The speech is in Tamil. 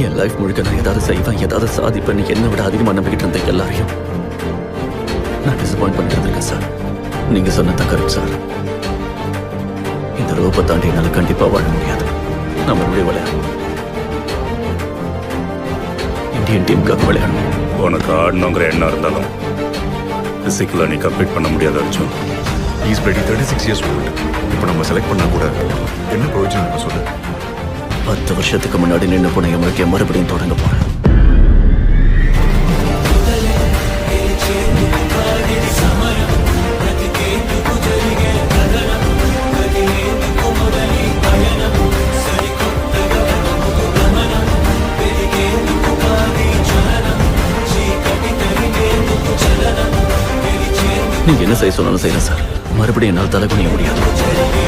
என் லைஃப் முழுக்க நான் ஏதாவது செய்வேன், ஏதாவது சாதிப்பேன்னு என்னை விட அதிகமாக நம்பிக்கிட்டு இருந்த எல்லாரையும் நான் டிசப்பாயிண்ட் பண்ணிட்டு இருக்கேன் சார். நீங்க சொன்னதான் கரெக்ட் சார். இந்த ரோப்பை தாண்டி என்னால் கண்டிப்பா வாழ முடியாது. நான் மறுபடியும் விளையாடணும். இந்தியன் டீமுக்காக விளையாடணும். உனக்கு ஆடணுங்கிற எண்ணம் இருந்தாலும் பிசிக்கலாக நீ கம்ப்ளீட் பண்ண முடியாது Arjun. Is ready 36 years old. இப்போ நம்ம செலக்ட் பண்ணா கூட என்ன பிரயோஜனம் சொல்லு. 10 வருஷத்துக்கு முன்னாடி நின்று போன என் வாழ்க்கையை மறுபடியும் தொடங்க போறேன். நீங்க என்ன செய்ய சொன்னாலும் செய்யலாம் சார். மறுபடியும் என்னால் தலை குனிய முடியாது.